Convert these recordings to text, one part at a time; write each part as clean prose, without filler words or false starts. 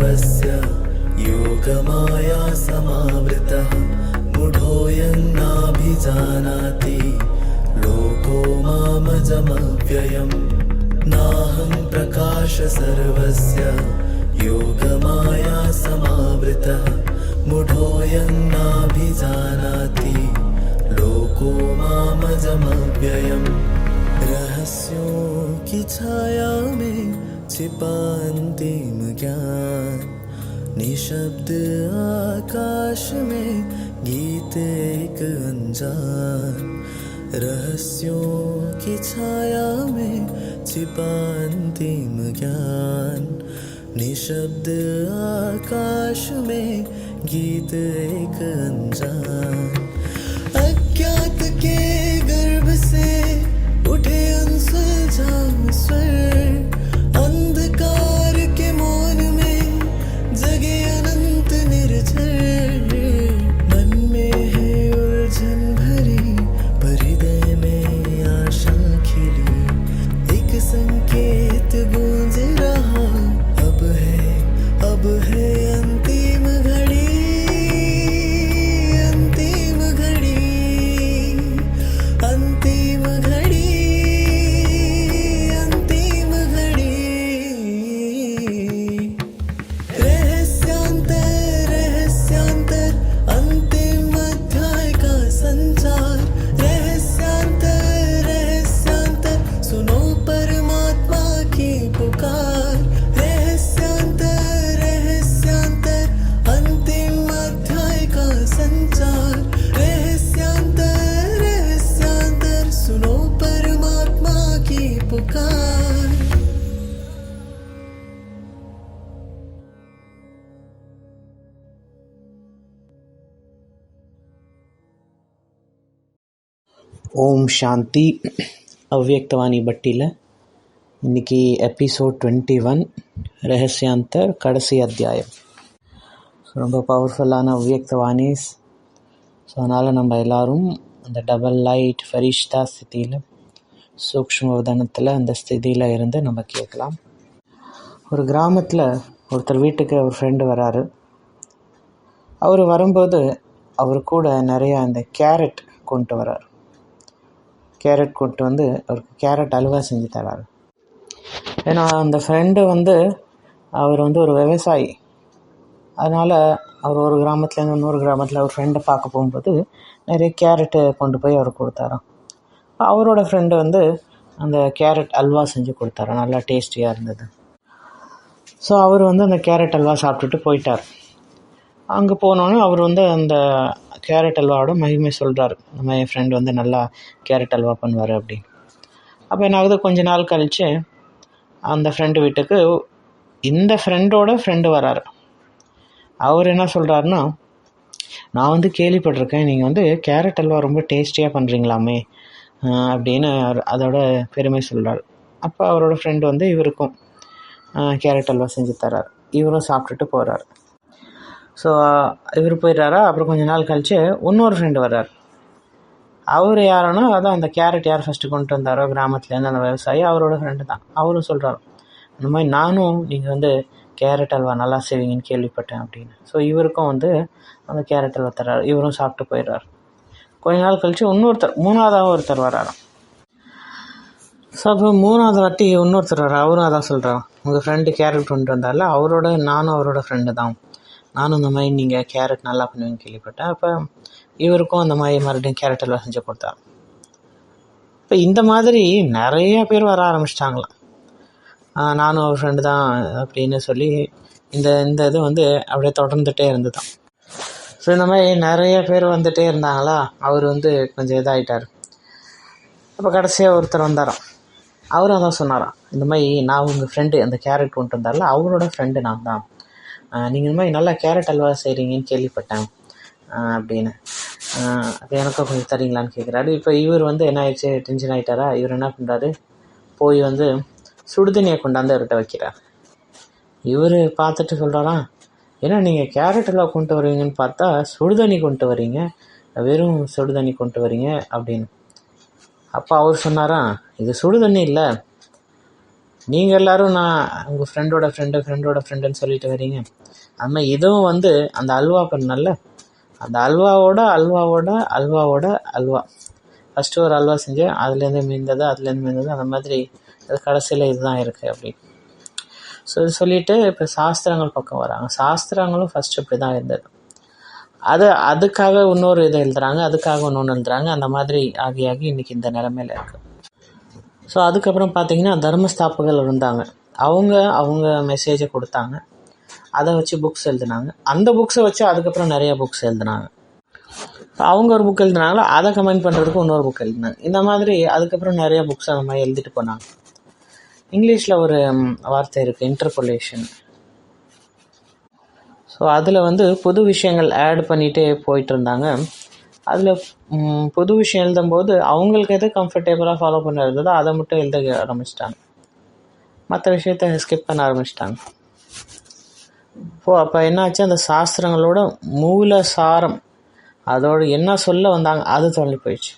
सर्वस्य योगमाया समावृतः मूढोऽयं नाभिजानाति लोको मामजमव्ययम् नाहं प्रकाश सर्वस्य योगमाया समावृतः मूढोऽयं नाभिजानाति लोको मामजमव्ययम् रहस्यों की छाया में छिपा अंतिम ज्ञान निशब्द आकाश में गीत एक अनजान रहस्यों की छाया में छिपा अंतिम ज्ञान निशब्द आकाश में गीत एक अनजान अज्ञात के गर्भ से उठे अनसुलझान स्वर अंधकार के मौन में जगे अनंत निर्झर मन में है उलझन भरी पर हृदय में आशा खिली एक संकेत गूंज रहा अब है अंतिम घड़ी अंतिम घड़ी अंतिम घड़ी अंतिम घड़ी रहस्यांतर अंतिम अध्याय का संचार रहस्यांतर सुनो परमात्मा की पुकार रहस्यांतर अंतिम अध्याय का संचार रहस्यांतर सुनो परमात्मा की पुकार ஓம் சாந்தி. அவ்வியக்தவாணி பட்டியில் இன்றைக்கி எபிசோட் 21 ரகசியாந்தர் கடைசி அத்தியாயம். ரொம்ப பவர்ஃபுல்லான அவ்வியக்தவாணிஸ். ஸோ அதனால் நம்ம எல்லோரும் அந்த டபுள் லைட் ஃபரிஷ்தா ஸ்திதியில் சூக்ஷ்ம வதனத்தில் அந்த ஸ்திதியில் இருந்து நம்ம கேட்கலாம். ஒரு கிராமத்தில் ஒருத்தர் வீட்டுக்கு ஒரு ஃப்ரெண்டு வராரு. அவர் வரும்போது அவர் கூட நிறையா அந்த கேரட் கொண்டு வராரு. கேரட் கொண்டு வந்து அவருக்கு கேரட் அல்வா செஞ்சு தராரு. ஏன்னா அந்த ஃப்ரெண்டு அவர் ஒரு விவசாயி. அதனால் அவர் ஒரு கிராமத்துலேருந்து இன்னொரு கிராமத்தில் ஒரு ஃப்ரெண்டை பார்க்க போகும்போது நிறைய கேரட்டு கொண்டு போய் அவர் கொடுத்தாராம். அவரோட ஃப்ரெண்டு அந்த கேரட் அல்வா செஞ்சு கொடுத்தாராம். நல்லா டேஸ்டியாக இருந்தது. ஸோ அவர் அந்த கேரட் அல்வா சாப்பிட்டுட்டு போயிட்டார். அங்கே போனோன்னே அவர் அந்த கேரட் அல்வாவோட மகிமை சொல்கிறார். நம்ம என் ஃப்ரெண்டு நல்லா கேரட் அல்வா பண்ணுவார் அப்படின்னு. அப்போ என்ன ஆகுது, கொஞ்ச நாள் கழித்து அந்த ஃப்ரெண்டு வீட்டுக்கு இந்த ஃப்ரெண்டோட ஃப்ரெண்டு வராரு. அவர் என்ன சொல்கிறாருன்னா, நான் கேள்விப்பட்டிருக்கேன் நீங்கள் கேரட் அல்வா ரொம்ப டேஸ்டியாக பண்ணுறீங்களாமே அப்படின்னு அதோட பெருமை சொல்கிறார். அப்போ அவரோட ஃப்ரெண்டு இவருக்கும் கேரட் அல்வா செஞ்சு தர்றார். இவரும் சாப்பிட்டுட்டு போகிறார். ஸோ இவர் போயிடுறாரா. அப்புறம் கொஞ்சம் நாள் கழித்து இன்னொரு ஃப்ரெண்டு வர்றார். அவர் யாருன்னா, அதான் அந்த கேரட் யார் ஃபஸ்ட்டு கொண்டு வந்தாரோ கிராமத்துலேருந்து அந்த விவசாயி, அவரோட ஃப்ரெண்டு தான். அவரும் சொல்கிறார், இந்த மாதிரி நானும் நீங்கள் கேரட் அல்வா நல்லா செய்வீங்கன்னு கேள்விப்பட்டேன் அப்படின்னு. ஸோ இவருக்கும் அந்த கேரட் அல்வா தர்றாரு. இவரும் சாப்பிட்டு போயிடுறார். கொஞ்ச நாள் கழித்து மூணாவதாக ஒருத்தர் வர்றாராம். ஸோ அப்போ மூணாவது வாட்டி இன்னொருத்தர் வர்றார். அவரும் அதான் சொல்கிறார், உங்கள் ஃப்ரெண்டு கேரட் கொண்டு வந்தார்ல, நானும் அவரோட ஃப்ரெண்டு தான். நானும் இந்த மாதிரி நீங்கள் கேரட் நல்லா பண்ணுவீங்கன்னு கேள்விப்பட்டேன். அப்போ இவருக்கும் அந்த மாதிரி மறுபடியும் கேரட் அல்வா செஞ்சு கொடுத்தார். இப்போ இந்த மாதிரி நிறைய பேர் வர ஆரம்பிச்சிட்டாங்களாம். நானும் அவர் ஃப்ரெண்டு தான் அப்படின்னு சொல்லி இந்த இது அப்படியே தொடர்ந்துகிட்டே இருந்து தான். ஸோ இந்த மாதிரி நிறைய பேர் வந்துகிட்டே இருந்தாங்களா. அவர் கொஞ்சம் இதாகிட்டார். அப்போ கடைசியாக ஒருத்தர் வந்தாராம். அவரும் அதான் சொன்னாராம், இந்த மாதிரி நான் உங்கள் ஃப்ரெண்டு அந்த கேரட் கொண்டு வந்தார்ல, அவரோட ஃப்ரெண்டு நான் தான். நீங்கள் இந்த மாதிரி நல்லா கேரட் அல்வா செய்கிறீங்கன்னு கேள்விப்பட்டேன் அப்படின்னு. அப்போ எனக்கும் கொஞ்சம் தரீங்களான்னு கேட்குறாரு. இப்போ இவர் என்ன ஆயிடுச்சு, டென்ஷன் ஆகிட்டாரா. இவர் என்ன பண்ணுறாரு, போய் சுடுதண்ணியை கொண்டாந்து அவர்கிட்ட வைக்கிறார். இவர் பார்த்துட்டு சொல்கிறாராம், ஏன்னா நீங்கள் கேரட் அல்வா கொண்டு வருவீங்கன்னு பார்த்தா சுடுதண்ணி கொண்டு வரீங்க, வெறும் சுடுதண்ணி கொண்டு வரீங்க அப்படின்னு. அப்போ அவர் சொன்னாராம், இது சுடுதண்ணி இல்லை, நீங்கள் எல்லோரும் நான் உங்கள் ஃப்ரெண்டுன்னு சொல்லிட்டு வரீங்க. அதுமாதிரி இதுவும் வந்து அந்த அல்வா பண்ணல, அந்த அல்வாவோட அல்வா ஃபஸ்ட்டு ஒரு அல்வா செஞ்சேன், அதுலேருந்து மீந்தது அந்த மாதிரி அது கடைசியில் இதுதான் இருக்குது அப்படின்னு சொல்லிட்டு இப்போ சாஸ்திரங்கள் பக்கம் வராங்க. சாஸ்திரங்களும் ஃபஸ்ட்டு இப்படி தான் இருந்தது. அதுக்காக இன்னொரு இதை எழுதுறாங்க, அதுக்காக இன்னொன்று எழுதுறாங்க, அந்த மாதிரி ஆகி இன்றைக்கி இந்த நிலைமையில் இருக்குது. ஸோ அதுக்கப்புறம் பார்த்திங்கன்னா தர்மஸ்தாபகர்கள் இருந்தாங்க. அவங்க மெசேஜை கொடுத்தாங்க, அதை வச்சு புக்ஸ் எழுதினாங்க. அந்த புக்ஸை வச்சு அதுக்கப்புறம் நிறைய புக்ஸ் எழுதினாங்க. அவங்க ஒரு புக் எழுதினாங்களோ அதை கமெண்ட் பண்ணுறதுக்கு இன்னொரு புக் எழுதினாங்க. இந்த மாதிரி அதுக்கப்புறம் நிறைய புக்ஸ் அந்த மாதிரி எழுதிட்டு போனாங்க. இங்கிலீஷில் ஒரு வார்த்தை இருக்குது, இன்டர்பொலேஷன். ஸோ அதில் வந்து புது விஷயங்கள் ஆட் பண்ணிகிட்டே போயிட்டு இருந்தாங்க. அதில் புது விஷயம் எழுதும்போது அவங்களுக்கு எது கம்ஃபர்டபுளாக ஃபாலோ பண்ண இருந்ததோ அதை மட்டும் எழுத ஆரம்பிச்சிட்டாங்க, மற்ற விஷயத்த ஸ்கிப் பண்ண ஆரம்பிச்சிட்டாங்க. அப்போ என்னாச்சு, அந்த சாஸ்திரங்களோட மூல சாரம், அதோடு என்ன சொல்ல வந்தாங்க அது தொலைஞ்சு போயிடுச்சு.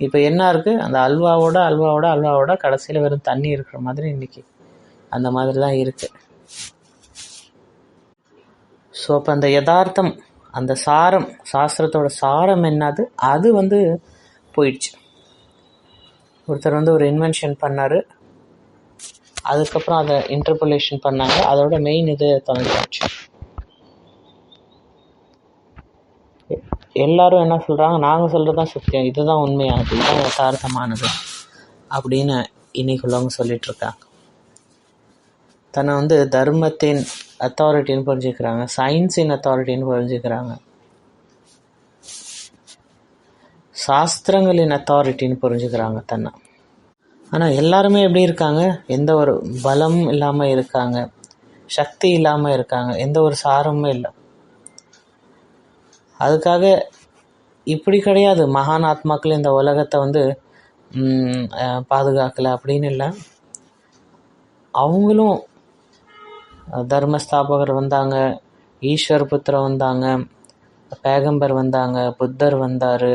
இப்போ என்ன இருக்குது, அந்த அல்வாவோட கடைசியில் வெறும் தண்ணி இருக்கிற மாதிரி இன்றைக்கி அந்த மாதிரி தான் இருக்குது. ஸோ அப்போ அந்த யதார்த்தம், அந்த சாரம், சாஸ்திரத்தோட சாரம் என்னது, அது வந்து போயிடுச்சு. ஒருத்தர் வந்து ஒரு இன்வென்ஷன் பண்ணார், அதுக்கப்புறம் அதை இன்டர்பொலேஷன் பண்ணாங்க, அதோட மெயின் இது தொலைஞ்சிடுச்சு. எல்லாரும் என்ன சொல்கிறாங்க, நாங்கள் சொல்கிறது தான் சத்தியம், இதுதான் உண்மையானது, இதுதான் யதார்த்தமானது அப்படின்னு இன்னைக்கு உள்ளவங்க சொல்லிகிட்ருக்காங்க. தன்னை வந்து தர்மத்தின் அத்தாரிட்டின்னு புரிஞ்சுக்கிறாங்க, சயின்ஸின் அத்தாரிட்டின்னு புரிஞ்சுக்கிறாங்க, சாஸ்திரங்களின் அத்தாரிட்டின்னு புரிஞ்சுக்கிறாங்க தன்னை. ஆனால் எல்லாருமே எப்படி இருக்காங்க, எந்த ஒரு பலம் இல்லாமல் இருக்காங்க, சக்தி இல்லாமல் இருக்காங்க, எந்த ஒரு சாரமுமே இல்லை. அதுக்காக இப்படி கிடையாது, மகான் ஆத்மாக்கள் இந்த உலகத்தை வந்து பாதுகாக்கலை அப்படின்னு இல்லை. அவங்களும் தர்மஸ்தாபகர் வந்தாங்க, ஈஸ்வர் புத்திரர் வந்தாங்க, பேகம்பர் வந்தாங்க, புத்தர் வந்தார்,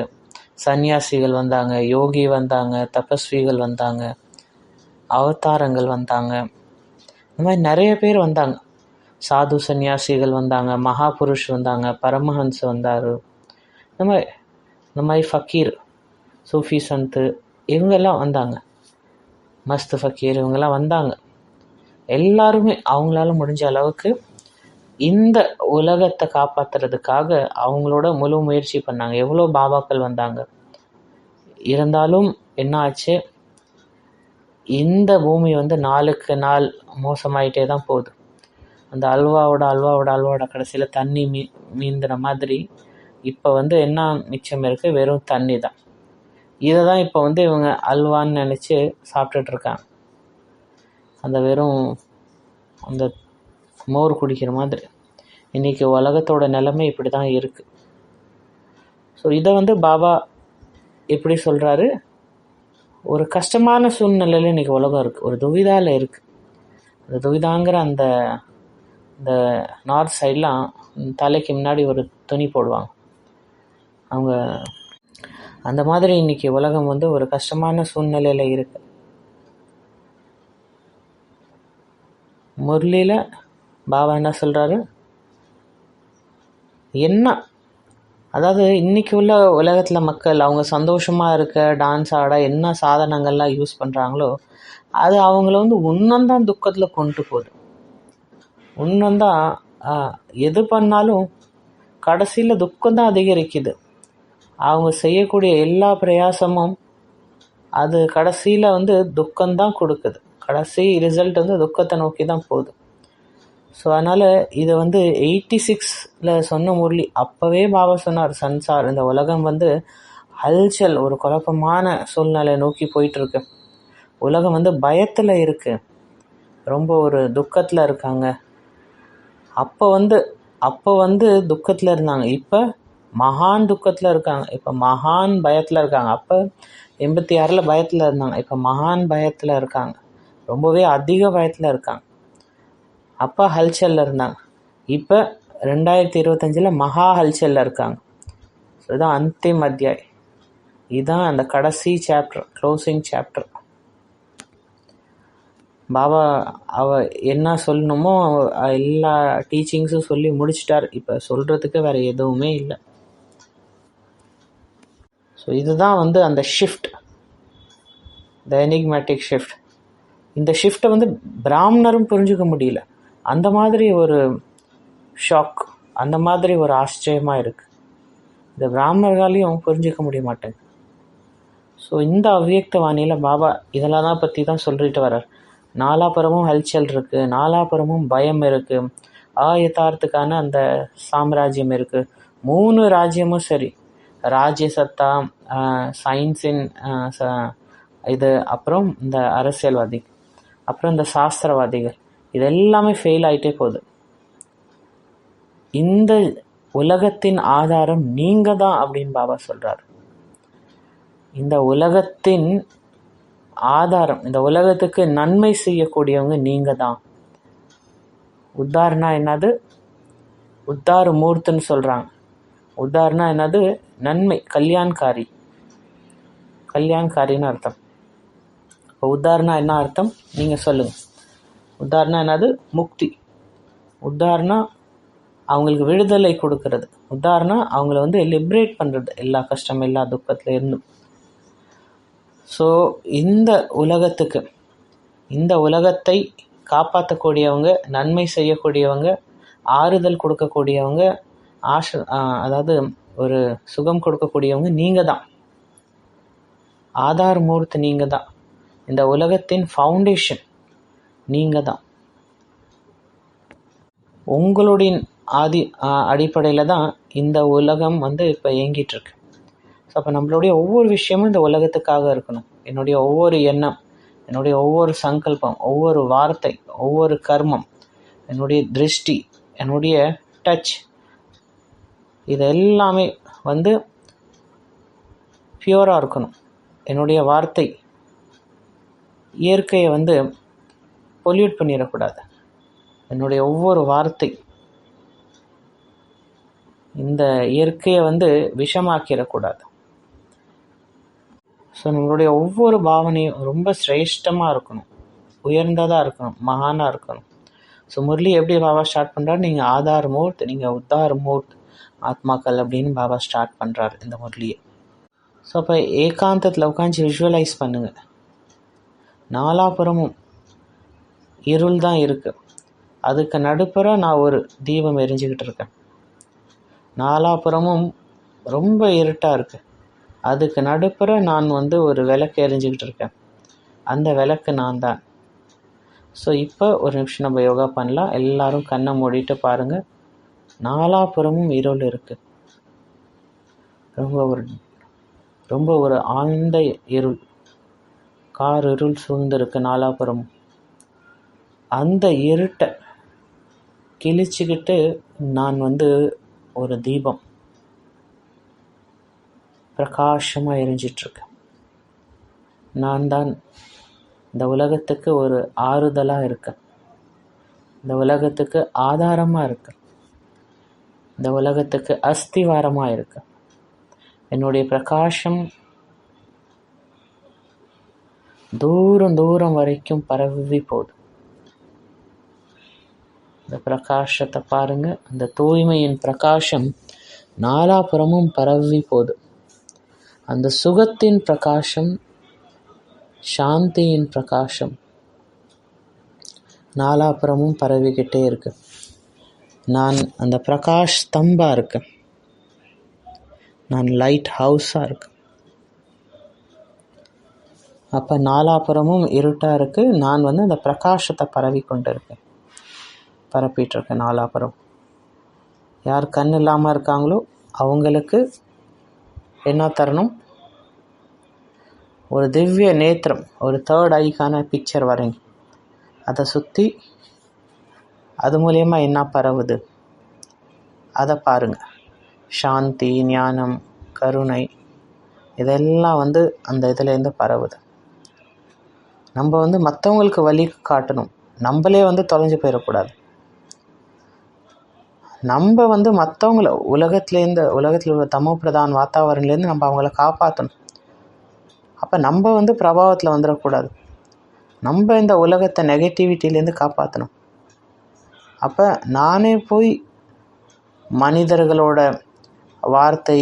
சன்னியாசிகள் வந்தாங்க, யோகி வந்தாங்க, தபஸ்விகள் வந்தாங்க, அவதாரங்கள் வந்தாங்க, இந்த மாதிரி நிறைய பேர் வந்தாங்க. சாது சன்னியாசிகள் வந்தாங்க, மகாபுருஷ் வந்தாங்க, பரமஹன்ஸ் வந்தார், இந்த மாதிரி ஃபக்கீர், சூஃபி சந்து, இவங்கெல்லாம் வந்தாங்க, மஸ்த் ஃபக்கீர், இவங்கெல்லாம் வந்தாங்க. எல்லாருமே அவங்களால முடிஞ்ச அளவுக்கு இந்த உலகத்தை காப்பாற்றுறதுக்காக அவங்களோட முழு முயற்சி பண்ணாங்க. எவ்வளோ பாபாக்கள் வந்தாங்க, இருந்தாலும் என்ன ஆச்சு, இந்த பூமி வந்து நாளுக்கு நாள் மோசமாயிட்டே தான் போகுது. அந்த அல்வாவோட கடைசியில் தண்ணி மீந்துற மாதிரி இப்போ வந்து என்ன மிச்சம் இருக்குது, வெறும் தண்ணி தான். இதை தான் இப்போ வந்து இவங்க அல்வான்னு நினச்சி சாப்பிட்டுட்ருக்காங்க. அந்த வெறும் அந்த மோர் குடிக்கிற மாதிரி இன்றைக்கி உலகத்தோட நிலைமை இப்படி தான் இருக்குது. ஸோ இதை வந்து பாபா எப்படி சொல்கிறாரு, ஒரு கஷ்டமான சூழ்நிலையில் இன்றைக்கி உலகம் இருக்குது, ஒரு துவிதாவில் இருக்குது. அந்த துவிதாங்கிற அந்த நார்த் சைட்லாம் தலைக்கு முன்னாடி ஒரு துணி போடுவாங்க அவங்க. அந்த மாதிரி இன்றைக்கி உலகம் வந்து ஒரு கஷ்டமான சூழ்நிலையில் இருக்குது. முரளியில் பாபா என்ன சொல்கிறாரு, என்ன அதாவது இன்றைக்கி உள்ள உலகத்தில் மக்கள் அவங்க சந்தோஷமாக இருக்க, டான்ஸ் ஆட என்ன சாதனங்கள்லாம் யூஸ் பண்ணுறாங்களோ அது அவங்கள வந்து இன்னும்தான் துக்கத்தில் கொண்டு போகுது. இன்னும்தான் எது பண்ணாலும் கடைசியில் துக்கம்தான் அதிகரிக்குது. அவங்க செய்யக்கூடிய எல்லா பிரயாசமும் அது கடைசியில் வந்து துக்கம்தான் கொடுக்குது. கடைசி ரிசல்ட் வந்து துக்கத்தை நோக்கி தான் போகுது. ஸோ அதனால் இதை வந்து 86 சொன்ன முரளி அப்போவே பாபா சொன்னார், சன்சார், இந்த உலகம் வந்து ஹல்சல், ஒரு குழப்பமான சூழ்நிலை நோக்கி போயிட்டுருக்கு. உலகம் வந்து பயத்தில் இருக்குது, ரொம்ப ஒரு துக்கத்தில் இருக்காங்க. அப்போ வந்து துக்கத்தில் இருந்தாங்க, இப்போ மகான் துக்கத்தில் இருக்காங்க, இப்போ மகான் பயத்தில் இருக்காங்க. அப்போ 86 பயத்தில் இருந்தாங்க, இப்போ மகான் பயத்தில் இருக்காங்க, ரொம்பவே அதிக பயத்தில் இருக்காங்க. அப்போ ஹல்சலில் இருந்தாங்க, இப்போ 2025 மகா ஹல்சலில் இருக்காங்க. ஸோ இதுதான் அந்திம் அத்தியாய், இதுதான் அந்த கடைசி சாப்டர், க்ளோசிங் சாப்டர். பாபா என்ன சொல்லணுமோ எல்லா டீச்சிங்ஸும் சொல்லி முடிச்சிட்டார். இப்போ சொல்கிறதுக்கு வேறு எதுவுமே இல்லை. ஸோ இதுதான் அந்த ஷிஃப்ட், த எனிக்மேட்டிக் ஷிஃப்ட். இந்த ஷிஃப்ட்டை பிராமணரும் புரிஞ்சுக்க முடியல. அந்த மாதிரி ஒரு ஷாக், அந்த மாதிரி ஒரு ஆச்சரியமாக இருக்குது. இந்த பிராமணர்களாலையும் புரிஞ்சிக்க முடிய மாட்டேங்குது. ஸோ இந்த அவ்வியக்த வாணியில் பாபா இதெல்லாம் தான் பற்றி தான் சொல்லிட்டு வர்றார். நாலாபுரமும் ஹல்சல் இருக்குது, நாலாபுரமும் பயம் இருக்குது, யதார்த்துக்கான அந்த சாம்ராஜ்யம் இருக்குது. 3 ராஜ்யமும் சரி, ராஜ்ய சத்தா, சயின்ஸின் இது, அப்புறம் இந்த அரசியல்வாதி, அப்புறம் இந்த சாஸ்திரவாதிகள், இது எல்லாமே ஃபெயில் ஆகிட்டே போகுது. இந்த உலகத்தின் ஆதாரம் நீங்கள் தான் அப்படின்னு பாபா சொல்கிறார். இந்த உலகத்தின் ஆதாரம், இந்த உலகத்துக்கு நன்மை செய்யக்கூடியவங்க நீங்கள் தான். உத்தாரணா என்னது? உத்தார மூர்த்தின்னு சொல்கிறாங்க. உத்தாரணா என்னது? நன்மை, கல்யாண்காரி, கல்யாண்காரின்னு அர்த்தம். இப்போ உத்தாரணா என்ன அர்த்தம் நீங்கள் சொல்லுங்கள். உத்தாரணா என்னது? முக்தி. உத்தாரணா அவங்களுக்கு விடுதலை கொடுக்கறது. உதாரணம் அவங்கள லிபரேட் பண்ணுறது எல்லா கஷ்டம், எல்லா துக்கத்தில் இருந்தும். ஸோ இந்த உலகத்துக்கு, இந்த உலகத்தை காப்பாற்றக்கூடியவங்க, நன்மை செய்யக்கூடியவங்க, ஆறுதல் கொடுக்கக்கூடியவங்க, அதாவது ஒரு சுகம் கொடுக்கக்கூடியவங்க நீங்கள் தான். ஆதார் மூர்த்தி நீங்கள் தான். இந்த உலகத்தின் ஃபவுண்டேஷன் நீங்கள் தான். உங்களுடைய அடிப்படையில் தான் இந்த உலகம் இப்போ இயங்கிட்டுருக்கு. ஸோ அப்போ நம்மளுடைய ஒவ்வொரு விஷயமும் இந்த உலகத்துக்காக இருக்கணும். என்னுடைய ஒவ்வொரு எண்ணம், என்னுடைய ஒவ்வொரு சங்கல்பம், ஒவ்வொரு வார்த்தை, ஒவ்வொரு கர்மம், என்னுடைய திருஷ்டி, என்னுடைய டச், இது எல்லாமே பியூராக இருக்கணும். என்னுடைய வார்த்தை இயற்கையை பொல்யூட் பண்ணிடக்கூடாது. என்னுடைய ஒவ்வொரு வார்த்தை இந்த இயற்கையை விஷமாக்கிடக்கூடாது. ஸோ நம்மளுடைய ஒவ்வொரு பாவனையும் ரொம்ப சிரேஷ்டமாக இருக்கணும், உயர்ந்ததாக இருக்கணும், மகானாக இருக்கணும். ஸோ முரளி எப்படி பாபா ஸ்டார்ட் பண்ணுறாரு? நீங்கள் ஆதார் மூர்த், நீங்கள் உத்தார் மூர்த் ஆத்மாக்கள் அப்படின்னு பாபா ஸ்டார்ட் பண்ணுறாரு இந்த முரளியை. ஸோ அப்போ ஏகாந்தத்தில் உட்காந்து விஷுவலைஸ் பண்ணுங்கள். நாலாபுரமும் இருள் தான் இருக்குது. அதுக்கு நடுப்புற நான் ஒரு தீபம் எரிஞ்சுக்கிட்டு இருக்கேன். நாலாபுரமும் ரொம்ப இருட்டாக இருக்குது. அதுக்கு நடுப்புற நான் ஒரு விளக்கு எரிஞ்சுக்கிட்டு இருக்கேன். அந்த விளக்கு நான் தான். ஸோ இப்போ ஒரு நிமிஷம் நம்ம யோகா பண்ணலாம். எல்லோரும் கண்ணை மூடிட்டு பாருங்கள். நாலாபுரமும் இருள் இருக்குது. ரொம்ப ஒரு ஆழ்ந்த இருள், கார் இருள் சூழ்ந்திருக்கு நாலாபுரம். அந்த இருட்டை கிழிச்சிக்கிட்டு நான் ஒரு தீபம் பிரகாசமாக எரிஞ்சிட்ருக்கேன். நான் தான் இந்த உலகத்துக்கு ஒரு ஆறுதலாக இருக்கேன். இந்த உலகத்துக்கு ஆதாரமாக இருக்கேன். இந்த உலகத்துக்கு அஸ்திவாரமாக இருக்கேன். என்னுடைய பிரகாசம் தூரம் தூரம் வரைக்கும் பரவி போகுது. இந்த பிரகாசத்தை பாருங்கள். அந்த தூய்மையின் பிரகாசம் நாலாபுரமும் பரவி போகுது. அந்த சுகத்தின் பிரகாசம், சாந்தியின் பிரகாசம் நாலாபுரமும் பரவிக்கிட்டே இருக்கு. நான் அந்த பிரகாஷ் ஸ்தம்பா இருக்கேன். நான் லைட் ஹவுஸாக இருக்கேன். அப்போ நாலாபுரமும் இருட்டாக இருக்குது. நான் அந்த பிரகாசத்தை பரவி கொண்டு இருக்கேன், பரப்பிகிட்ருக்கேன் நாலாபுரம். யார் கண் இல்லாமல் இருக்காங்களோ அவங்களுக்கு என்ன தரணும்? ஒரு திவ்ய நேத்திரம், ஒரு தேர்ட் ஐக்கான பிக்சர் வரைங்க. அதை சுற்றி அது மூலயமா என்ன பரவுது அதை பாருங்கள். சாந்தி, ஞானம், கருணை, இதெல்லாம் அந்த இதுலேருந்து பரவுது. நம்ம மற்றவங்களுக்கு வழி காட்டணும். நம்மளே தொலைஞ்சு போயிடக்கூடாது. நம்ம மற்றவங்கள உலகத்தில் உள்ள தமோ பிரதான் வாத்தாவரன்லேருந்து நம்ம அவங்கள காப்பாற்றணும். அப்போ நம்ம பிரபாவத்தில் வந்துடக்கூடாது. நம்ம இந்த உலகத்தை நெகட்டிவிட்டிலேருந்து காப்பாற்றணும். அப்போ நானே போய் மனிதர்களோட வார்த்தை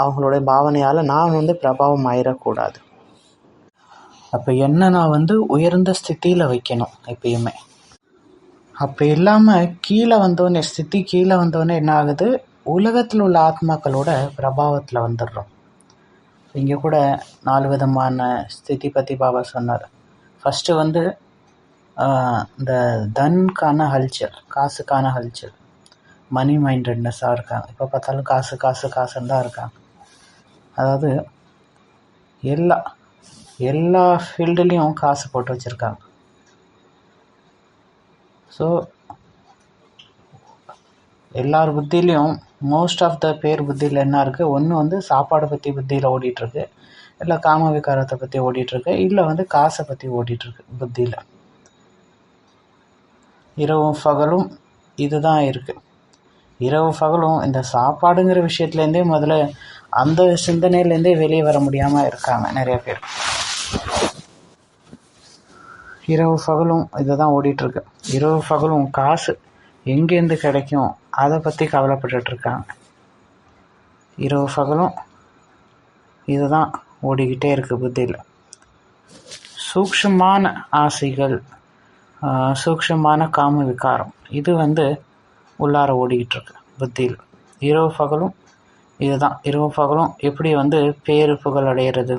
அவங்களோட பாவனையால் நான் பிரபாவம் ஆயிடக்கூடாது. அப்போ என்ன நான் உயர்ந்த ஸ்திதியில் வைக்கணும் எப்பயுமே. அப்போ இல்லாமல் கீழே வந்தோடனே கீழே வந்தோடனே என்ன ஆகுது, உலகத்தில் உள்ள ஆத்மாக்களோட பிரபாவத்தில் வந்துடுறோம். இங்கே கூட 4 விதமான ஸ்திதி பற்றி பாபா சொன்னார். ஃபஸ்ட்டு இந்த தன்கான ஹல்ச்சல், காசுக்கான ஹல்ச்சல், மணி மைண்டட்னஸாக இருக்காங்க. இப்போ பார்த்தாலும் காசு காசு காசுன்னு தான் இருக்காங்க. அதாவது எல்லா ஃபீல்டுலேயும் காசு போட்டு வச்சுருக்காங்க. ஸோ எல்லார் புத்திலையும் மோஸ்ட் ஆஃப் த பேர் புத்தியில் என்ன இருக்குது, ஒன்று சாப்பாடை பற்றி புத்தியில் ஓடிட்டுருக்கு, இல்லை காம விகாரத்தை பற்றி ஓடிட்டுருக்கு, இல்லை காசை பற்றி ஓடிட்டுருக்கு புத்தியில். இரவும் பகலும் இதுதான் இருக்குது. இரவு பகலும் இந்த சாப்பாடுங்கிற விஷயத்துலேருந்தே முதல்ல அந்த சிந்தனையிலேருந்தே வெளியே வர முடியாமல் இருக்காங்க நிறைய பேர். இரவு பகலும் இதை தான் ஓடிட்டுருக்கு. இரவு பகலும் காசு எங்கேருந்து கிடைக்கும் அதை பற்றி கவலைப்பட்டுருக்காங்க. இரவு பகலும் இது தான் ஓடிக்கிட்டே இருக்குது புத்தியில். சூக்ஷமான ஆசைகள், சூக்ஷமான காம விகாரம் இது உள்ளார ஓடிக்கிட்டு இருக்கு புத்தியில். இரவு பகலும் இதுதான். இரவு பகலும் எப்படி பேரு புகழ் அடையிறது,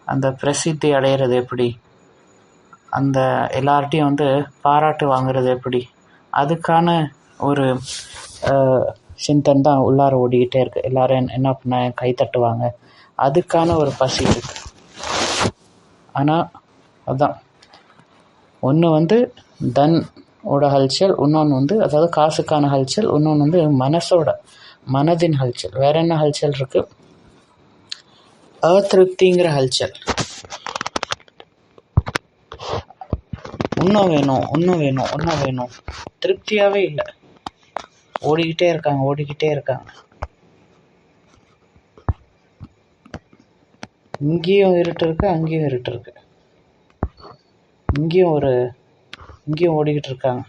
அந்த பிரசித்தி அடையிறது எப்படி, அந்த எல்லார்ட்டையும் பாராட்டு வாங்குறது எப்படி, அதுக்கான ஒரு சிந்தன் தான் உள்ளார ஓடிக்கிட்டே இருக்குது. எல்லோரும் என்ன பண்ண கை தட்டுவாங்க, அதுக்கான ஒரு பசி இருக்குது. ஆனால் அதுதான் ஒன்று தன் ஓட ஹல்ச்சல், இன்னொன்று அதாவது காசுக்கான ஹல்ச்சல், இன்னொன்று மனதின் ஹல்ச்சல். வேற என்ன ஹல்ச்சல் இருக்குது, அதிருப்திங்கிற ஹல்ச்சல். இன்னும் வேணும் திருப்தியாகவே இல்லை, ஓடிக்கிட்டே இருக்காங்க. இங்கேயும் இருட்டு இருக்கு, அங்கேயும் இருட்டு இருக்கு. இங்கேயும் ஓடிக்கிட்டு இருக்காங்க,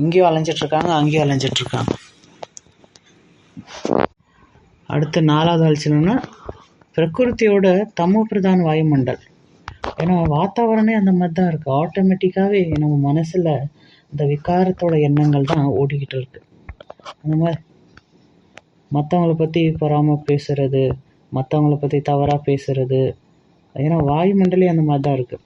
இங்கேயும் அலைஞ்சிட்ருக்காங்க, அங்கேயும் அலைஞ்சிட்ருக்காங்க. அடுத்து 4வது ஹல்ச்சல்னா பிரகிருத்தியோட தமோ பிரதான வாயுமண்டல். ஏன்னா வாத்தாவரணே அந்த மாதிரி தான் இருக்குது. ஆட்டோமேட்டிக்காகவே நம்ம மனசில் இந்த விகாரத்தோட எண்ணங்கள் தான் ஓடிக்கிட்டு இருக்கு. அந்த மாதிரி மற்றவங்கள பற்றி பொறாமல் பேசுறது, மற்றவங்கள பற்றி தவறாக பேசுறது, ஏன்னா வாயுமண்டலே அந்த மாதிரி தான் இருக்குது.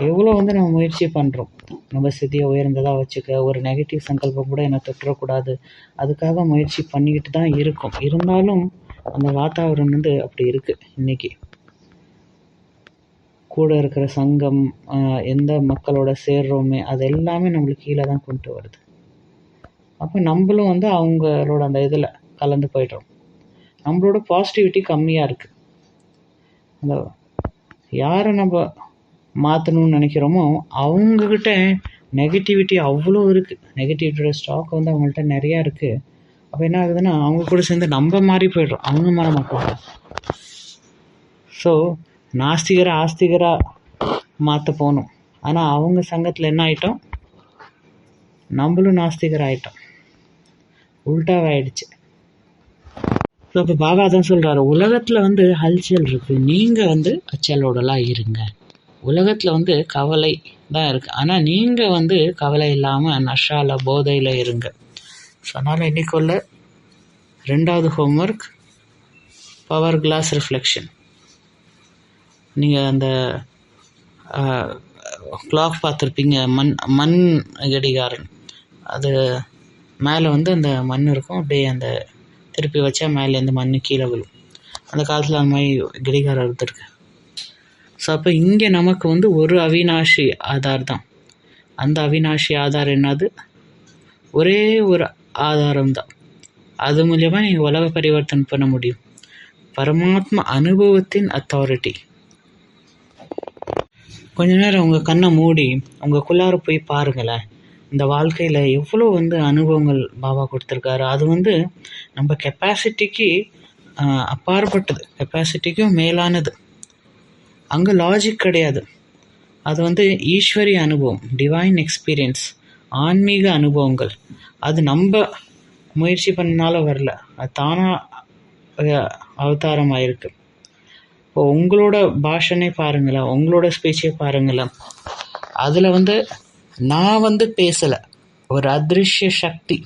எவ்வளோ நம்ம முயற்சி பண்ணுறோம் நம்ம ஸ்திதியை உயர்ந்ததாக வச்சுக்க, ஒரு நெகட்டிவ் சங்கல்பம் கூட என்னை தொற்றக்கூடாது, அதுக்காக முயற்சி பண்ணிக்கிட்டு தான் இருக்கும். இருந்தாலும் அந்த வாத்தாவரணம் அப்படி இருக்குது. இன்றைக்கி கூட இருக்கிற சங்கம், எந்த மக்களோட சேர்றோமே அது எல்லாமே நம்மளுக்கு கீழே தான் கொண்டு வருது. அப்போ நம்மளும் அவங்களோட அந்த இதில் கலந்து போய்ட்றோம். நம்மளோட பாசிட்டிவிட்டி கம்மியாக இருக்குது. அந்த யாரை நம்ம மாற்றணும்னு நினைக்கிறோமோ அவங்கக்கிட்ட நெகட்டிவிட்டி அவ்வளோ இருக்குது. நெகட்டிவிட்டியோட ஸ்டாக் அவங்கள்ட்ட நிறையா இருக்குது. அப்போ என்ன ஆகுதுன்னா அவங்க கூட சேர்ந்து நம்ம மாறி போய்ட்றோம், அவங்க மாற மாட்டோம். ஸோ ஆஸ்திகராக மாற்ற போகணும். ஆனால் அவங்க சங்கத்தில் என்ன ஆகிட்டோம், நம்மளும் நாஸ்திகர் ஆகிட்டோம், உல்டாவாகிடுச்சு. ஸோ இப்போ பாபா தான் சொல்கிறாரு, உலகத்தில் ஹல்ச்சல் இருக்குது, நீங்கள் அச்சலோடலாம் இருங்க. உலகத்தில் கவலை தான் இருக்குது, ஆனால் நீங்கள் கவலை இல்லாமல் நஷால போதையில் இருங்க. ஸோ அதனால் இன்றைக்குள்ள 2வது ஹோம்ஒர்க் பவர் கிளாஸ் ரிஃப்ளெக்ஷன். நீங்கள் அந்த கிளாக் பார்த்துருப்பீங்க, மண் கடிகாரன். அது மேலே அந்த மண் இருக்கும், அப்படியே அந்த திருப்பி வச்சா மேலேருந்து மண் கீழே விழும். அந்த காலத்தில் அந்த மாதிரி கடிகாரம் இருந்திருக்கு. ஸோ அப்போ இங்கே நமக்கு ஒரு அவிநாஷி ஆதார் தான். அந்த அவிநாஷி ஆதார் என்னது, ஒரே ஒரு ஆதாரம் தான். அது மூலியமாக நீங்கள் உலக பரிவர்த்தனை பண்ண முடியும். பரமாத்மா அனுபவத்தின் அத்தாரிட்டி. கொஞ்ச நேரம் உங்கள் கண்ணை மூடி உங்களுக்குள்ளார போய் பாருங்களேன். இந்த வாழ்க்கையில் எவ்வளோ அனுபவங்கள் பாபா கொடுத்துருக்காரு. அது நம்ம கெப்பாசிட்டிக்கு அப்பாற்பட்டது, கெப்பாசிட்டிக்கும் மேலானது. அங்கே லாஜிக் கிடையாது. அது வந்து ஈஸ்வரிய அனுபவம், டிவைன் எக்ஸ்பீரியன்ஸ், ஆன்மீக அனுபவங்கள். அது நம்ம முயற்சி பண்ணனால வரல, அது தானாக அவதாரம் ஆயிருக்கு. இப்போ உங்களோட பாஷனே பாருங்களேன், உங்களோட ஸ்பீச்சே பாருங்களேன், அதில் வந்து நான் வந்து பேசலை, ஒரு அதிருஷ்ய சக்தி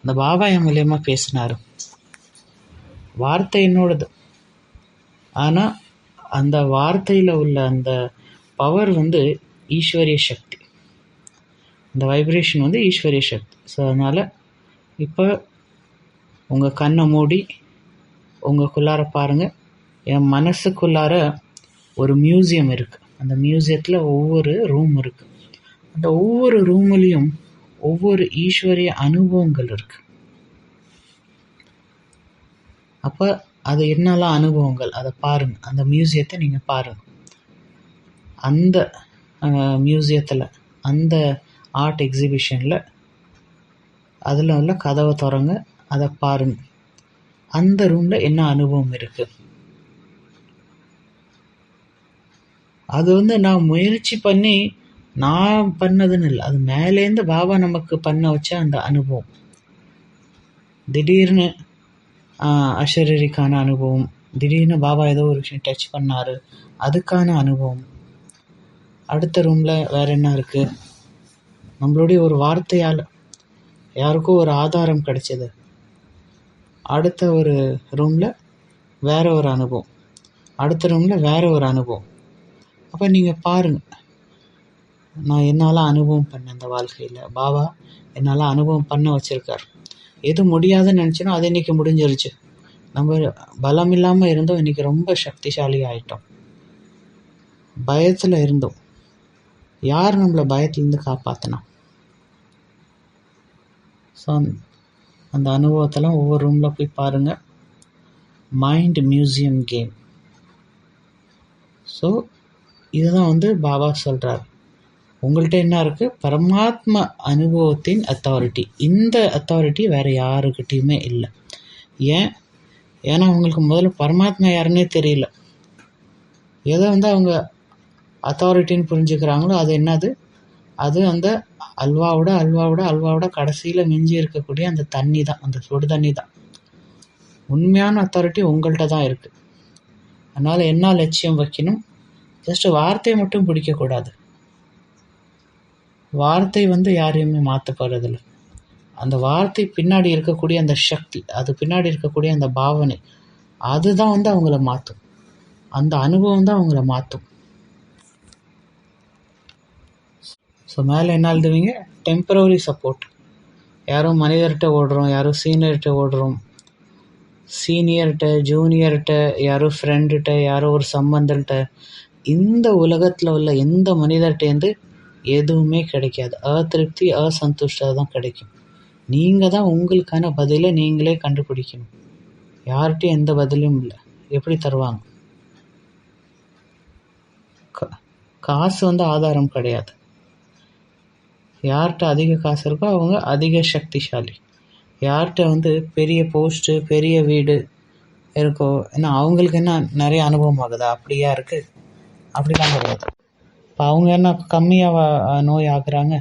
அந்த பாபா என் மூலியமாக பேசினார். வார்த்தை என்னோடது, ஆனால் அந்த வார்த்தையில் உள்ள அந்த பவர் வந்து ஈஸ்வரிய சக்தி, இந்த வைப்ரேஷன் வந்து ஈஸ்வரிய சக்தி. ஸோ அதனால் இப்போ உங்கள் கண்ணை மூடி உங்களுக்குள்ளார பாருங்கள். என் மனசுக்குள்ளார ஒரு மியூசியம் இருக்குது. அந்த மியூசியத்தில் ஒவ்வொரு ரூம் இருக்குது. அந்த ஒவ்வொரு ரூம்லேயும் ஒவ்வொரு ஈஸ்வரிய அனுபவங்கள் இருக்குது. அப்போ அது என்னெல்லாம் அனுபவங்கள் அதை பாருங்கள், அந்த மியூசியத்தை நீங்கள் பாருங்கள். அந்த மியூசியத்தில், அந்த ஆர்ட் எக்ஸிபிஷனில் அதில் உள்ள கதவை திறங்க, அதை பாருங்கள். அந்த ரூமில் என்ன அனுபவம் இருக்குது. அது வந்து நான் முயற்சி பண்ணி நான் பண்ணதுன்னு இல்லை, அது மேலேருந்து பாபா நமக்கு பண்ண வச்ச அந்த அனுபவம். திடீர்னு அஷரீரிக்கான அனுபவம், திடீர்னு பாபா ஏதோ ஒரு விஷயம் டச் பண்ணார், அதுக்கான அனுபவம். அடுத்த ரூமில் வேறு என்ன இருக்குது, நம்மளுடைய ஒரு வார்த்தையால் யாருக்கும் ஒரு ஆதாரம் கிடைச்சது. அடுத்த ஒரு ரூமில் வேறு ஒரு அனுபவம், அடுத்த ரூமில் வேறு ஒரு அனுபவம். அப்போ நீங்கள் பாருங்கள், நான் என்னால் அனுபவம் பண்ணேன் இந்த வாழ்க்கையில், பாபா என்னால் அனுபவம் பண்ண வச்சுருக்கார். எது முடியாதுன்னு நினச்சினோ அது இன்றைக்கி முடிஞ்சிருச்சு. நம்ம பலம் இல்லாமல் இருந்தோம், இன்றைக்கி ரொம்ப சக்திசாலி ஆகிட்டோம். பயத்தில் இருந்தோம், யார் நம்மளை பயத்துலேருந்து காப்பாற்றினா? ஸோ அந்த அனுபவத்தெல்லாம் ஒவ்வொரு ரூமில் போய் பாருங்கள். Mind museum game. ஸோ இதுதான் வந்து பாபா சொல்கிறார், உங்கள்கிட்ட என்ன இருக்குது, பரமாத்மா அனுபவத்தின் அத்தாரிட்டி. இந்த அத்தாரிட்டி வேறு யாருக்கிட்டையுமே இல்லை. ஏன்னா அவங்களுக்கு முதல்ல பரமாத்மா யாருன்னே தெரியல. எதை வந்து அவங்க அத்தாரிட்டின்னு புரிஞ்சுக்கிறாங்களோ அது என்னது, அது அந்த அல்வாவோட கடைசியில் மிஞ்சி இருக்கக்கூடிய அந்த தண்ணி தான், அந்த சுடு தண்ணி தான். உண்மையான அத்தாரிட்டி உங்கள்கிட்ட தான் இருக்குது. அதனால் என்ன லட்சியம் வைக்கணும், ஜஸ்ட் வார்த்தையை மட்டும் பிடிக்கக்கூடாது. வார்த்தை வந்து யாரையுமே மாற்ற போகிறதில்ல. அந்த வார்த்தை பின்னாடி இருக்கக்கூடிய அந்த சக்தி, அது பின்னாடி இருக்கக்கூடிய அந்த பாவனை, அதுதான் வந்து அவங்கள மாற்றும். அந்த அனுபவம் தான் அவங்கள மாற்றும். ஸோ மேலே என்ன எழுதுவீங்க, டெம்பரரி சப்போர்ட். யாரும் மனிதர்கிட்ட ஓடுறோம், யாரும் சீனியர்கிட்ட ஓடுறோம், சீனியர்கிட்ட ஜூனியர்கிட்ட, யாரோ ஃப்ரெண்டுகிட்ட, யாரோ ஒரு சம்பந்தன்கிட்ட. இந்த உலகத்தில் உள்ள எந்த மனிதர்கிட்டேருந்து எதுவுமே கிடைக்காது. அதிருப்தி, அசந்துஷ்டா தான் கிடைக்கும். நீங்கள் தான் உங்களுக்கான பதிலை நீங்களே கண்டுபிடிக்கணும். யார்கிட்டையும் எந்த பதிலும் இல்லை. எப்படி தருவாங்க? காசு வந்து ஆதாரம் கிடையாது. யார்கிட்ட அதிக காசு இருக்கோ அவங்க அதிக சக்திசாலி. யார்கிட்ட வந்து பெரிய போஸ்ட்டு, பெரிய வீடு இருக்கோ, ஏன்னா அவங்களுக்கு என்ன நிறைய அனுபவம் ஆகுதா? அப்படியா இருக்குது? அப்படிலாம் கிடையாது. இப்போ அவங்க என்ன கம்மியாக நோய் ஆகுறாங்க?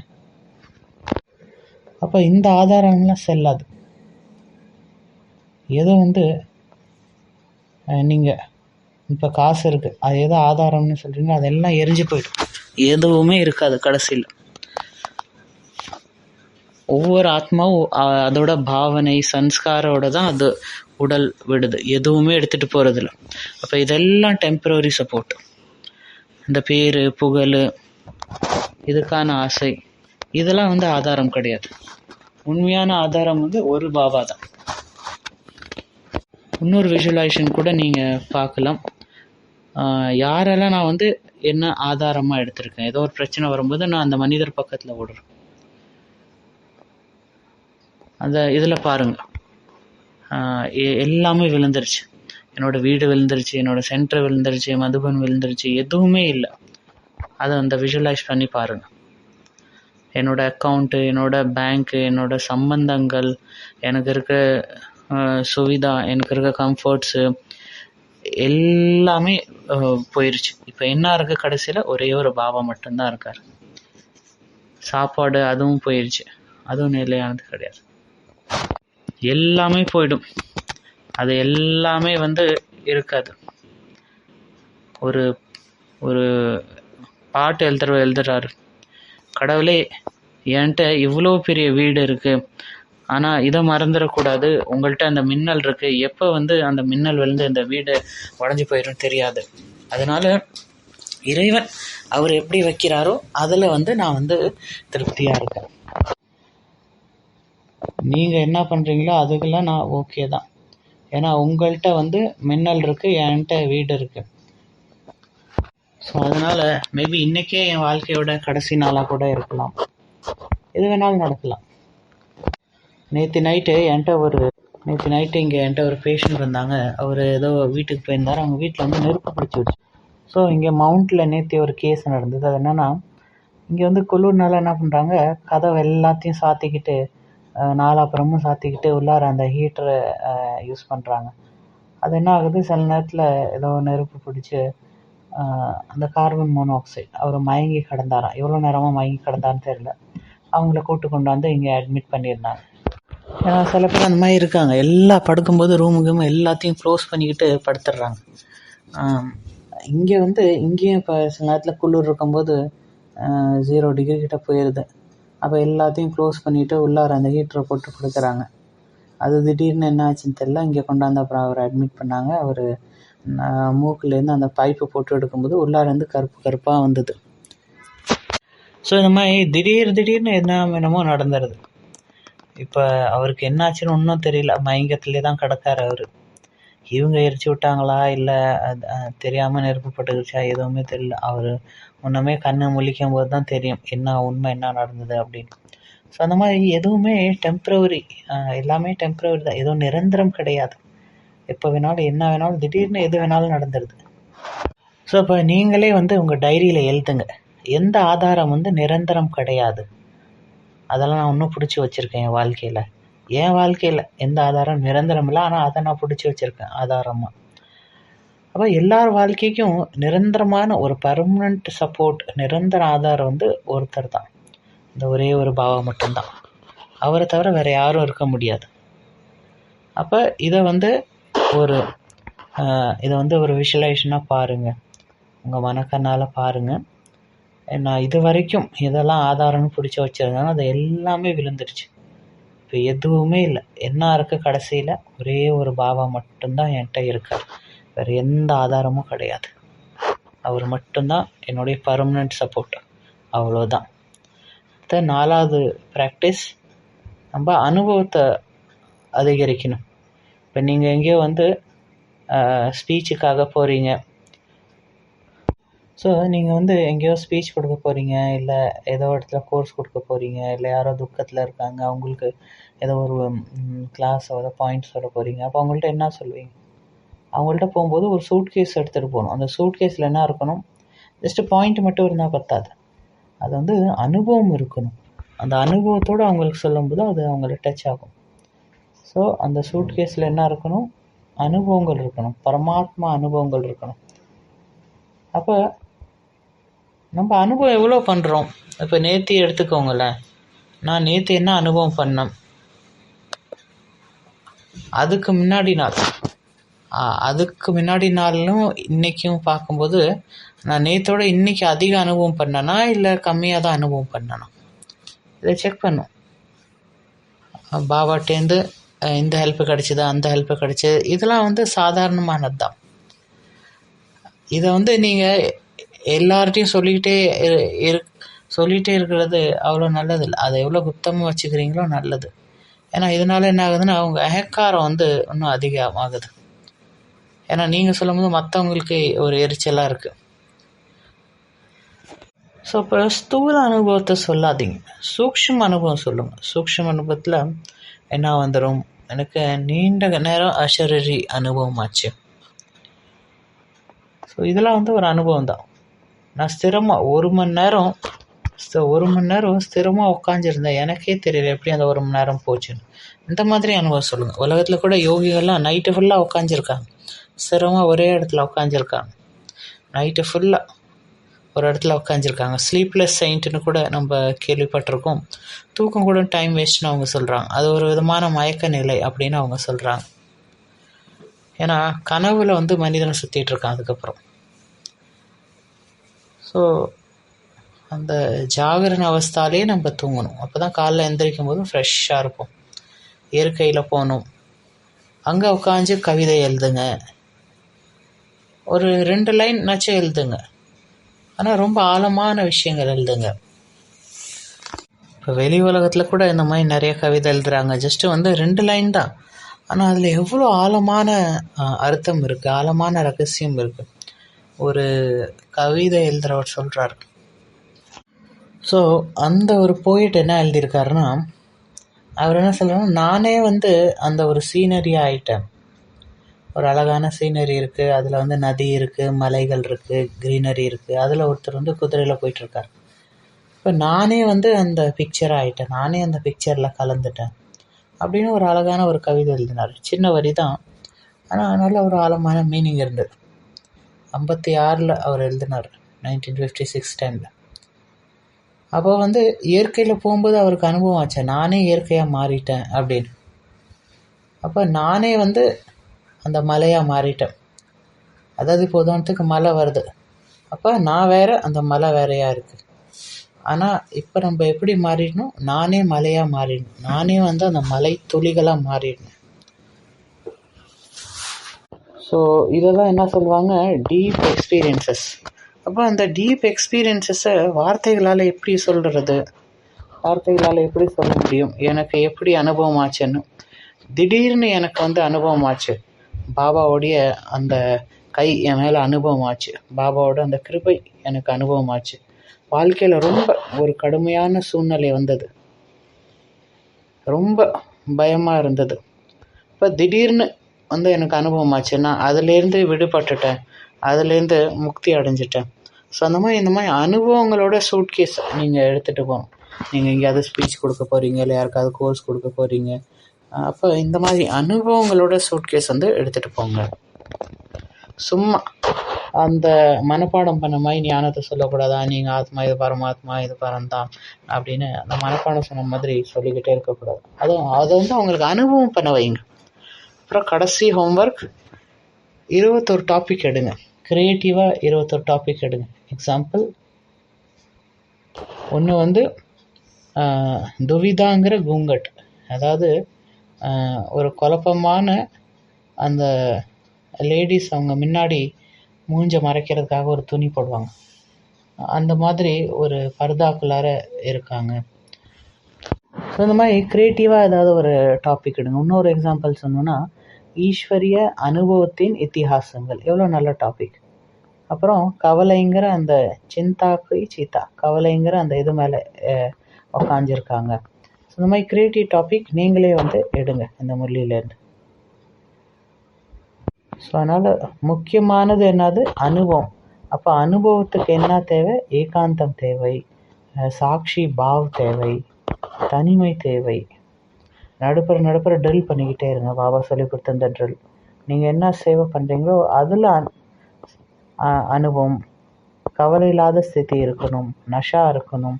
அப்போ இந்த ஆதாரம்லாம் செல்லாது. எதோ வந்து நீங்கள் இப்போ காசு இருக்குது, அது எதோ ஆதாரம்னு சொல்கிறீங்களோ அதெல்லாம் எரிஞ்சு போய்டும், எதுவுமே இருக்காது கடைசியில். ஒவ்வொரு ஆத்மாவும் அதோட பாவனை சன்ஸ்காரோட தான் அது உடல் விடுது, எதுவுமே எடுத்துகிட்டு போகிறதில்ல. அப்போ இதெல்லாம் டெம்பரரி சப்போர்ட். இந்த பேர், புகழ், இதுக்கான ஆசை, இதெல்லாம் வந்து ஆதாரம் கிடையாது. உண்மையான ஆதாரம் வந்து ஒரு பாபா தான். இன்னொரு விஷுவலைசேஷன் கூட நீங்கள் பார்க்கலாம். யாரெல்லாம் நான் வந்து என்ன ஆதாரமாக எடுத்திருக்கேன், ஏதோ ஒரு பிரச்சனை வரும்போது நான் அந்த மனிதர் பக்கத்தில் ஓடுறேன். அந்த இதில் பாருங்கள், எல்லாமே விழுந்துருச்சு. என்னோடய வீடு விழுந்துருச்சு, என்னோடய சென்டர் விழுந்துருச்சு, மதுபன் விழுந்துருச்சு, எதுவுமே இல்லை. அதை அந்த விஷுவலைஸ் பண்ணி பாருங்கள். என்னோடய அக்கௌண்ட்டு, என்னோடய பேங்க்கு, என்னோடய சம்பந்தங்கள், எனக்கு இருக்க சுவிதா, எனக்கு இருக்க கம்ஃபர்ட்ஸு, எல்லாமே போயிடுச்சு. இப்போ என்ன இருக்குது கடைசியில்? ஒரே ஒரு பாபா மட்டும்தான் இருக்கார். சாப்பாடு அதுவும் போயிடுச்சு, அதுவும் நிலையானது கிடையாது. எல்லாமே போயிடும், அது எல்லாமே இருக்காது. ஒரு ஒரு பாட்டு எழுதுறாரு, கடவுளே என்கிட்ட இவ்வளோ பெரிய வீடு இருக்குது, ஆனால் இதை மறந்துடக்கூடாது, உங்கள்கிட்ட அந்த மின்னல் இருக்குது, எப்போ அந்த மின்னல் இந்த வீடு உடஞ்சி போயிடும் தெரியாது. அதனால் இறைவன் அவர் எப்படி வைக்கிறாரோ அதில் நான் திருப்தியாக இருக்கேன். நீங்கள் என்ன பண்ணுறீங்களோ அதுக்கெல்லாம் நான் ஓகே தான். ஏன்னா உங்கள்கிட்ட மின்னல் இருக்குது, என்கிட்ட வீடு இருக்குது. ஸோ அதனால் மேபி இன்றைக்கே என் வாழ்க்கையோட கடைசி நாளாக கூட இருக்கலாம், எது வேணாலும் நடக்கலாம். நேற்று நைட்டு இங்கே என்கிட்ட ஒரு பேஷண்ட் வந்தாங்க. அவர் ஏதோ வீட்டுக்கு போயிருந்தார். அவங்க வீட்டில் நெருப்பு பிடிச்சி வச்சு. ஸோ இங்கே மவுண்ட்டில் நேற்று ஒரு கேஸ் நடந்தது. அது என்னென்னா, இங்கே குளிர்னால என்ன பண்ணுறாங்க, கதவை எல்லாத்தையும் சாத்திக்கிட்டு, நாலாப்புறமும் சாத்திக்கிட்டு உள்ளார அந்த ஹீட்டரை யூஸ் பண்ணுறாங்க. அது என்ன ஆகுது, சில நேரத்தில் ஏதோ நெருப்பு பிடிச்சி அந்த கார்பன் மோனாக்சைடு அவர் மயங்கி கிடந்தாராம். எவ்வளோ நேரமாக மயங்கி கிடந்தான்னு தெரியல. அவங்கள கூட்டு கொண்டாந்து இங்கே அட்மிட் பண்ணியிருந்தாங்க. சில பேர் அந்த மாதிரி இருக்காங்க, எல்லாம் படுக்கும்போது ரூமுக்கு எல்லாத்தையும் க்ளோஸ் பண்ணிக்கிட்டு படுத்துடுறாங்க. இங்கே இங்கேயும் இப்போ சில நேரத்தில் குளிர் இருக்கும்போது 0 டிகிரி கிட்ட போயிடுது. அப்போ எல்லாத்தையும் க்ளோஸ் பண்ணிவிட்டு உள்ளார அந்த ஹீட்டரை போட்டு கொடுக்குறாங்க. அது திடீர்னு என்ன ஆச்சுன்னு தெரியல, இங்கே கொண்டாந்து அப்புறம் அவரை அட்மிட் பண்ணாங்க. அவர் மூக்குலேருந்து அந்த பைப்பு போட்டு எடுக்கும்போது உள்ளாரேருந்து கருப்பாக வந்தது. ஸோ இந்த மாதிரி திடீர்னு என்னமோ நடந்துடுது. இப்போ அவருக்கு என்னாச்சுன்னு ஒன்றும் தெரியல, மயங்கத்திலே தான் கிடக்கார் அவர். இவங்க எரிச்சு விட்டாங்களா இல்லை தெரியாமல் நெருப்பு பட்டுக்கிச்சா எதுவுமே தெரியல. அவர் ஒன்றுமே கண்ணை முழிக்கும் போது தான் தெரியும் என்ன உண்மை என்ன நடந்தது அப்படின்னு. ஸோ அந்த மாதிரி எதுவுமே டெம்ப்ரவரி, எல்லாமே டெம்ப்ரவரி தான், எதுவும் நிரந்தரம் கிடையாது. எப்போ வேணாலும் என்ன வேணாலும் திடீர்னு எது வேணாலும் நடந்துடுது. ஸோ இப்போ நீங்களே உங்கள் டைரியில் எழுதுங்க, எந்த ஆதாரம் நிரந்தரம் கிடையாது. அதெல்லாம் நான் இன்னும் பிடிச்சி வச்சுருக்கேன் என் வாழ்க்கையில். என் வாழ்க்கையில் எந்த ஆதாரம் நிரந்தரம் இல்லை, ஆனால் அதை நான் பிடிச்சி வச்சுருக்கேன் ஆதாரமாக. அப்போ எல்லார் வாழ்க்கைக்கும் நிரந்தரமான ஒரு பர்மனண்ட் சப்போர்ட், நிரந்தர ஆதாரம் ஒருத்தர் தான், இந்த ஒரே ஒரு பாவா மட்டும்தான். அவரை தவிர வேறு யாரும் இருக்க முடியாது. அப்போ இதை ஒரு விஷுவலைசேஷனாக பாருங்கள், உங்கள் மனக்கண்ணால் பாருங்கள். நான் இது வரைக்கும் இதெல்லாம் ஆதாரம்னு பிடிச்சி வச்சுருந்தேன்னா அது எல்லாமே விழுந்துருச்சு. இப்போ எதுவுமே இல்லை. என்ன இருக்குது கடைசியில்? ஒரே ஒரு பாபா மட்டும்தான் என்கிட்ட இருக்கார், வேறு எந்த ஆதாரமும் கிடையாது. அவர் மட்டும்தான் என்னுடைய பர்மனண்ட் சப்போர்ட், அவ்வளோதான். 4வது ப்ராக்டிஸ், நம்ம அனுபவத்தை அதிகரிக்கணும். இப்போ நீங்கள் எங்கேயோ ஸ்பீச்சுக்காக போகிறீங்க. ஸோ நீங்கள் எங்கேயோ ஸ்பீச் கொடுக்க போகிறீங்க, இல்லை ஏதோ இடத்துல கோர்ஸ் கொடுக்க போகிறீங்க, இல்லை யாரோ துக்கத்தில் இருக்காங்க, அவங்களுக்கு ஏதோ ஒரு கிளாஸோட பாயிண்ட்ஸ் சொல்ல போகிறீங்க. அப்போ அவங்கள்ட்ட என்ன சொல்லுவீங்க? அவங்கள்ட்ட போகும்போது ஒரு சூட்கேஸ் எடுத்துகிட்டு போகணும். அந்த சூட்கேஸில் என்ன இருக்கணும்? ஜஸ்ட்டு பாயிண்ட் மட்டும் இருந்தால் பத்தாது, அது அனுபவம் இருக்கணும். அந்த அனுபவத்தோடு அவங்களுக்கு சொல்லும்போது அது அவங்கள டச் ஆகும். ஸோ அந்த சூட்கேஸில் என்ன இருக்கணும்? அனுபவங்கள் இருக்கணும், பரமாத்மா அனுபவங்கள் இருக்கணும். அப்போ நம்ம அனுபவம் எவ்வளோ பண்ணுறோம்? இப்போ நேற்று எடுத்துக்கோங்களேன், நான் நேற்று என்ன அனுபவம் பண்ணேன், அதுக்கு முன்னாடி நாளும் இன்றைக்கும் பார்க்கும்போது நான் நேற்றோட இன்றைக்கி அதிக அனுபவம் பண்ணேனா இல்லை கம்மியாக தான் அனுபவம் பண்ணேனா, இதை செக் பண்ணும். பாபாட்டேருந்து இந்த ஹெல்ப்பு கிடச்சிது, அந்த ஹெல்ப்பு கிடச்சிது, இதெல்லாம் சாதாரணமானது தான். இதை நீங்கள் எல்லார்ட்டையும் சொல்லிகிட்டே இருக்கிறது அவ்வளோ நல்லது இல்லை. அதை எவ்வளோ குப்தமாக வச்சுக்கிறீங்களோ நல்லது. ஏன்னா இதனால் என்ன ஆகுதுன்னா அவங்க அகங்காரம் இன்னும் அதிகமாகுது. ஏன்னா நீங்கள் சொல்லும்போது மற்றவங்களுக்கு ஒரு எரிச்சலாக இருக்குது. ஸோ இப்போ ஸ்தூல அனுபவத்தை சொல்லாதீங்க, சூக்ஷ்ம அனுபவம் சொல்லுங்கள். சூக்ஷ்ம அனுபவத்தில் என்ன வந்துடும்? எனக்கு நீண்ட நேரம் அசரீரி அனுபவம் ஆச்சு. ஸோ இதெல்லாம் ஒரு அனுபவம் தான். நான் ஸ்திரமாக 1 மணி நேரம் ஸ்திரமாக உட்காந்துருந்தேன், எனக்கே தெரியல எப்படி அந்த 1 மணி நேரம் போச்சுன்னு. இந்த மாதிரி அனுபவம் சொல்லுங்கள். உலகத்தில் கூட யோகிகள்லாம் நைட்டு ஃபுல்லாக உட்காந்துருக்காங்க, சிரமமாக ஒரே இடத்துல உட்காந்துருக்காங்க. நைட்டு ஃபுல்லாக ஒரு இடத்துல உட்காந்துருக்காங்க. ஸ்லீப்லெஸ் செயின்ட்டுன்னு கூட நம்ம கேள்விப்பட்டிருக்கோம். தூக்கம் கூட டைம் வேஸ்ட்னு அவங்க சொல்கிறாங்க. அது ஒரு விதமான மயக்க நிலை அப்படின்னு அவங்க சொல்கிறாங்க. ஏன்னா கனவுல மனிதனை சுற்றிட்டு இருக்கான். அதுக்கப்புறம் ஸோ அந்த ஜாகரண அவஸ்தாலே நம்ம தூங்கணும். அப்போ தான் காலைல எந்திரிக்கும் போதும் ஃப்ரெஷ்ஷாக இருப்போம். இயற்கையில் போகணும். அங்கே உட்காந்து கவிதை எழுதுங்க, ஒரு 2 லைன் நச்சும் எழுதுங்க. ஆனால் ரொம்ப ஆழமான விஷயங்கள் எழுதுங்க. இப்போ வெளி உலகத்தில் கூட இந்த மாதிரி நிறைய கவிதை எழுதுகிறாங்க. ஜஸ்ட்டு 2 லைன் தான். ஆனால் அதில் எவ்வளோ ஆழமான அர்த்தம் இருக்குது, ஆழமான ரகசியம் இருக்குது. ஒரு கவிதை எழுதுகிறவர் சொல்கிறார். ஸோ அந்த ஒரு போயிட் என்ன எழுதியிருக்காருன்னா, அவர் என்ன சொல்கிறாருன்னா, நானே அந்த ஒரு சீனரியாக ஆயிட்டேன். ஒரு அழகான சீனரி இருக்குது, அதில் நதி இருக்குது, மலைகள் இருக்குது, க்ரீனரி இருக்குது. அதில் ஒருத்தர் குதிரையில் போயிட்டுருக்கார். இப்போ நானே அந்த பிக்சராக ஆகிட்டேன், நானே அந்த பிக்சரில் கலந்துட்டேன் அப்படின்னு ஒரு அழகான ஒரு கவிதை எழுதினார். சின்ன வரி தான், ஆனால் நல்ல ஒரு ஆழமான மீனிங் இருந்தது. 56 அவர் எழுதினார், 1956 டைமில். அப்போ இயற்கையில் போகும்போது அவருக்கு அனுபவம் ஆச்சு, நானே இயற்கையாக மாறிட்டேன் அப்படின்னு. அப்போ நானே அந்த மலையாக மாறிட்டேன். அதாவது இப்போ உதாரணத்துக்கு மழை வருது, அப்போ நான் வேறு, அந்த மலை வேறையாக இருக்குது. ஆனால் இப்போ நம்ம எப்படி மாறிடணும், நானே மலையாக மாறிடணும், நானே அந்த மலை துளிகளாக மாறிடணும். ஸோ இதெல்லாம் என்ன சொல்லுவாங்க, டீப் எக்ஸ்பீரியன்சஸ். அப்போ அந்த டீப் எக்ஸ்பீரியன்ஸஸை வார்த்தைகளால் எப்படி சொல்கிறது, வார்த்தைகளால் எப்படி சொல்ல முடியும்? எனக்கு எப்படி அனுபவம் ஆச்சுன்னு திடீர்னு எனக்கு அனுபவம் ஆச்சு. பாபாவோடைய அந்த கை என் மேலே அனுபவம் ஆச்சு, பாபாவோட அந்த கிருபை எனக்கு அனுபவம் ஆச்சு. வாழ்க்கையில் ரொம்ப ஒரு கடுமையான சூழ்நிலை வந்தது, ரொம்ப பயமாக இருந்தது. இப்போ திடீர்னு எனக்கு அனுபவம் ஆச்சு, நான் அதுலேருந்து விடுபட்டுட்டேன், அதுலேருந்து முக்தி அடைஞ்சிட்டேன். ஸோ இந்த மாதிரி அனுபவங்களோட சூட்கேஸ் நீங்கள் எடுத்துகிட்டு போகணும். நீங்கள் எங்கேயாவது ஸ்பீச் கொடுக்க போகிறீங்க, இல்லை யாருக்காவது கோர்ஸ் கொடுக்க போகிறீங்க, அப்போ இந்த மாதிரி அனுபவங்களோட சூட்கேஸ் எடுத்துகிட்டு போங்க. சும்மா அந்த மனப்பாடம் பண்ண மாதிரி ஞானத்தை சொல்லக்கூடாதா, நீங்கள் ஆத்மா இது பரமாத்மா இது பரந்தான் அப்படின்னு அந்த மனப்பாடம் சொன்ன மாதிரி சொல்லிக்கிட்டே இருக்கக்கூடாது. அதை அவங்களுக்கு அனுபவம் பண்ண வைங்க. அப்புறம் கடைசி ஹோம்ஒர்க், 21 டாபிக் எடுங்க. க்ரியேட்டிவாக 21 டாபிக் எடுங்க. எக்ஸாம்பிள், ஒன்று துவிதாங்கிற கூங்கட். அதாவது ஒரு குழப்பமான அந்த லேடிஸ் அவங்க முன்னாடி மூஞ்ச மறைக்கிறதுக்காக ஒரு துணி போடுவாங்க, அந்த மாதிரி ஒரு பர்தாக்குள்ளார இருக்காங்க. ஸோ இந்த மாதிரி க்ரியேட்டிவாக ஏதாவது ஒரு டாபிக் எடுங்க. இன்னொரு எக்ஸாம்பிள் சொன்னோன்னா, ஈஸ்வரிய அனுபவத்தின் இத்திஹாசங்கள். எவ்வளோ நல்ல டாபிக். அப்புறம் கவலைங்கிற அந்த சிந்தாக்கு சீதா, கவலைங்கிற அந்த இது மேலே உக்காஞ்சிருக்காங்க. ஸோ இந்த மாதிரி க்ரியேட்டிவ் டாபிக் நீங்களே எடுங்க இந்த முரளியிலேருந்து. ஸோ அதனால் முக்கியமானது என்னது, அனுபவம். அப்போ அனுபவத்துக்கு என்ன தேவை, ஏகாந்தம் தேவை, சாட்சி பாவ் தேவை, தனிமை தேவை. நடுப்புற ட்ரில் பண்ணிக்கிட்டே இருங்க. பாபா சொல்லி கொடுத்த அந்த ட்ரில் நீங்கள் என்ன சேவை பண்ணுறீங்களோ அதில் அனுபவம். கவலை இல்லாத ஸ்திதி இருக்கணும், நஷா இருக்கணும்,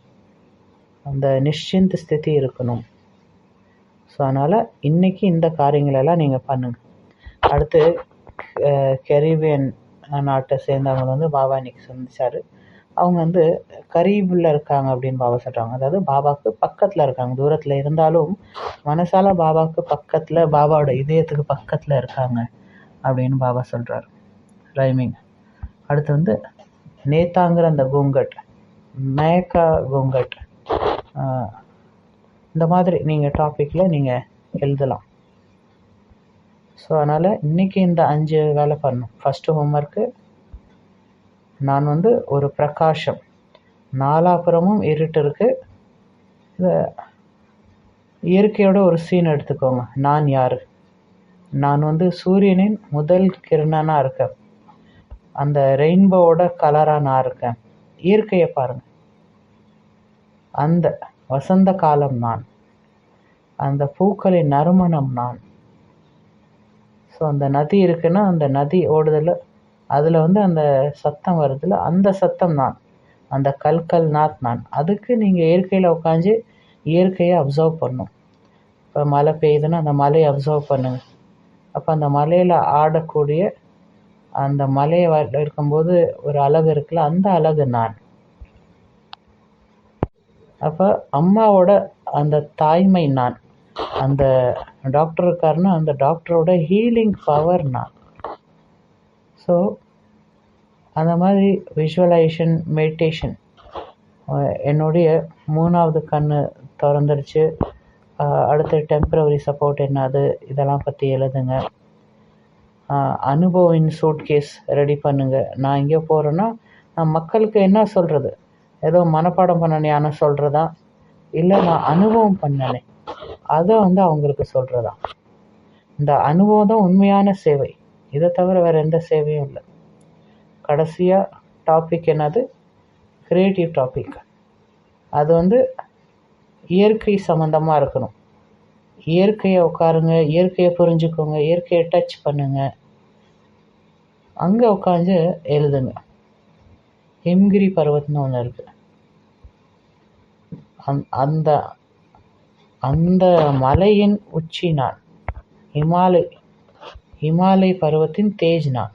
அந்த நிಶ್ಚಿಂತ ஸ்திதி இருக்கணும். ஸோ அதனால் இன்றைக்கி இந்த காரியங்களெல்லாம் நீங்கள் பண்ணுங்கள். அடுத்து கரீபியன் நாட்டை சேர்ந்தவங்க பாபா இன்றைக்கி சந்திச்சார். அவங்க கரீபில் இருக்காங்க அப்படின்னு பாபா சொல்கிறாங்க. அதாவது பாபாவுக்கு பக்கத்தில் இருக்காங்க, தூரத்தில் இருந்தாலும் மனசால பாபாவுக்கு பக்கத்தில், பாபாவோட இதயத்துக்கு பக்கத்தில் இருக்காங்க அப்படின்னு பாபா சொல்கிறார். ரைமிங். அடுத்து நேதாங்கிற அந்த கூங்கட், மேக்கா கூங்கட், இந்த மாதிரி நீங்கள் டாப்பிக்கில் நீங்கள் எழுதலாம். ஸோ அதனால் இன்றைக்கி இந்த 5 வேலை பண்ணணும். ஃபஸ்ட்டு ஹோம்ஒர்க்கு, நான் ஒரு பிரகாஷம், நாலாபுறமும் இருட்டு இருக்குது. இயற்கையோட ஒரு சீன் எடுத்துக்கோங்க. நான் யார், நான் சூரியனின் முதல் கிரணனாக இருக்கேன், அந்த ரெயின்போவோட கலராக நான் இருக்கேன். இயற்கையை பாருங்கள், அந்த வசந்த காலம் நான், அந்த பூக்களின் நறுமணம் நான். ஸோ அந்த நதி இருக்குன்னா அந்த நதி ஓடுதல் அதில் வந்து அந்த சத்தம் வருதுல்ல, அந்த சத்தம் நான், அந்த கல்கல் நாத் நான். அதுக்கு நீங்கள் இயற்கையில் உட்காந்து இயற்கையை அப்சர்வ் பண்ணணும். இப்போ மழை பெய்யுதுன்னா அந்த மலையை அப்சர்வ் பண்ணுங்கள். அப்போ அந்த மலையில் ஆடக்கூடிய அந்த மலையை இருக்கும்போது ஒரு அழகு இருக்குல்ல, அந்த அழகு நான். அப்போ அம்மாவோட அந்த தாய்மை நான், அந்த டாக்டர் இருக்காருன்னா அந்த டாக்டரோட ஹீலிங் பவர் நான். ஸோ அந்த மாதிரி விஷுவலைசேஷன், மெடிடேஷன். என்னுடைய 3வது கண்ணு திறந்துருச்சு. அடுத்து டெம்பரவரி சப்போர்ட் என்னது, இதெல்லாம் பற்றி எழுதுங்க. அனுபவின் சூட்கேஸ் ரெடி பண்ணுங்க. நான் எங்கேயோ போகிறேன்னா நான் மக்களுக்கு என்ன சொல்கிறது, ஏதோ மனப்பாடம் பண்ண ஞானம் சொல்கிறதா, இல்லை நான் அனுபவம் பண்ணனே அதை வந்து அவங்களுக்கு சொல்கிறதா. இந்த அனுபவம் தான் உண்மையான சேவை. இதை தவிர வேறு எந்த சேவையும் இல்லை. கடைசியாக டாபிக் என்னது, க்ரியேட்டிவ் டாபிக். அது வந்து இயற்கை சம்மந்தமாக இருக்கணும். இயற்கையை உட்காருங்க, இயற்கையை புரிஞ்சுக்கோங்க, இயற்கையை டச் பண்ணுங்க, அங்கே உட்காந்து எழுதுங்க. ஹிம்கிரி பர்வத்னு ஒன்று இருக்குது. அந்த அந்த மலையின் உச்சி நான், இமாலய பருவத்தின் தேஜ் நான்.